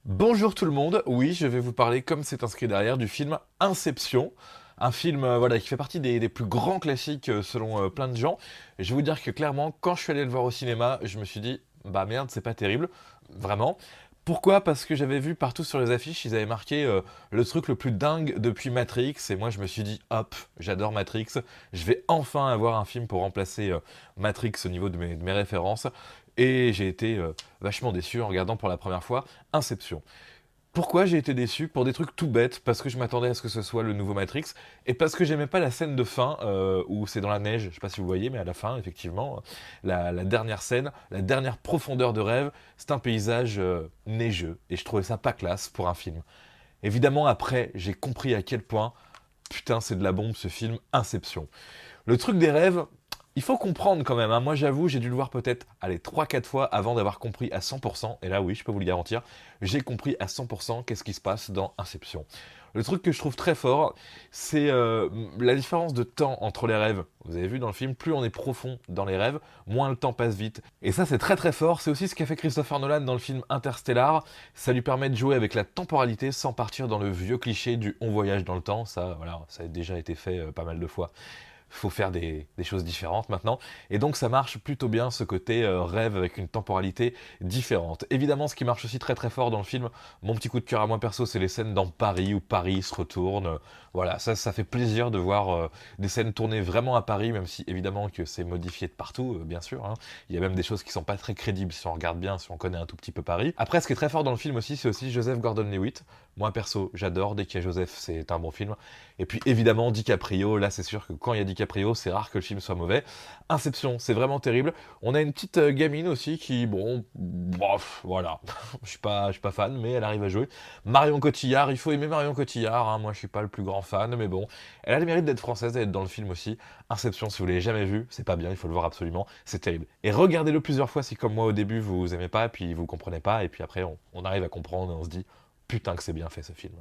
Bonjour tout le monde, oui, je vais vous parler, comme c'est inscrit derrière, du film Inception. Un film voilà, qui fait partie des plus grands classiques selon plein de gens. Et je vais vous dire que clairement, quand je suis allé le voir au cinéma, je me suis dit, bah merde, c'est pas terrible, vraiment. Pourquoi? Parce que j'avais vu partout sur les affiches, ils avaient marqué le truc le plus dingue depuis Matrix. Et moi, je me suis dit, hop, j'adore Matrix. Je vais enfin avoir un film pour remplacer Matrix au niveau de mes références. Et j'ai été vachement déçu en regardant pour la première fois Inception. Pourquoi j'ai été déçu? Pour des trucs tout bêtes, parce que je m'attendais à ce que ce soit le nouveau Matrix, et parce que j'aimais pas la scène de fin, où c'est dans la neige, je sais pas si vous voyez, mais à la fin, effectivement, la dernière scène, la dernière profondeur de rêve, c'est un paysage neigeux, et je trouvais ça pas classe pour un film. Évidemment, après, j'ai compris à quel point, putain, c'est de la bombe ce film, Inception. Le truc des rêves, il faut comprendre quand même, hein. Moi j'avoue, j'ai dû le voir peut-être, allez, 3 4 fois avant d'avoir compris à 100%, et là oui, je peux vous le garantir, j'ai compris à 100% qu'est-ce qui se passe dans Inception. Le truc que je trouve très fort, c'est la différence de temps entre les rêves. Vous avez vu dans le film, plus on est profond dans les rêves, moins le temps passe vite. Et ça c'est très très fort, c'est aussi ce qu'a fait Christopher Nolan dans le film Interstellar. Ça lui permet de jouer avec la temporalité sans partir dans le vieux cliché du on voyage dans le temps. Ça, voilà, ça a déjà été fait pas mal de fois. Faut faire des choses différentes maintenant. Et donc ça marche plutôt bien ce côté rêve avec une temporalité différente. Évidemment, ce qui marche aussi très très fort dans le film, mon petit coup de cœur à moi perso, c'est les scènes dans Paris où Paris se retourne. Voilà, ça fait plaisir de voir des scènes tournées vraiment à Paris, même si évidemment que c'est modifié de partout, bien sûr, hein. Il y a même des choses qui sont pas très crédibles si on regarde bien, si on connaît un tout petit peu Paris. Après, ce qui est très fort dans le film aussi, c'est aussi Joseph Gordon-Levitt. Moi perso, j'adore, dès qu'il y a Joseph, c'est un bon film. Et puis évidemment, DiCaprio, là c'est sûr que quand il y a DiCaprio, c'est rare que le film soit mauvais. Inception, c'est vraiment terrible. On a une petite gamine aussi qui, bon, bof, voilà. Je suis pas fan, mais elle arrive à jouer. Marion Cotillard, il faut aimer Marion Cotillard, hein. Moi je suis pas le plus grand fan, mais bon. Elle a le mérite d'être française et d'être dans le film aussi. Inception, si vous l'avez jamais vu, c'est pas bien, il faut le voir absolument, c'est terrible. Et regardez-le plusieurs fois si comme moi au début vous aimez pas, puis vous comprenez pas, et puis après on arrive à comprendre et on se dit, putain que c'est bien fait ce film.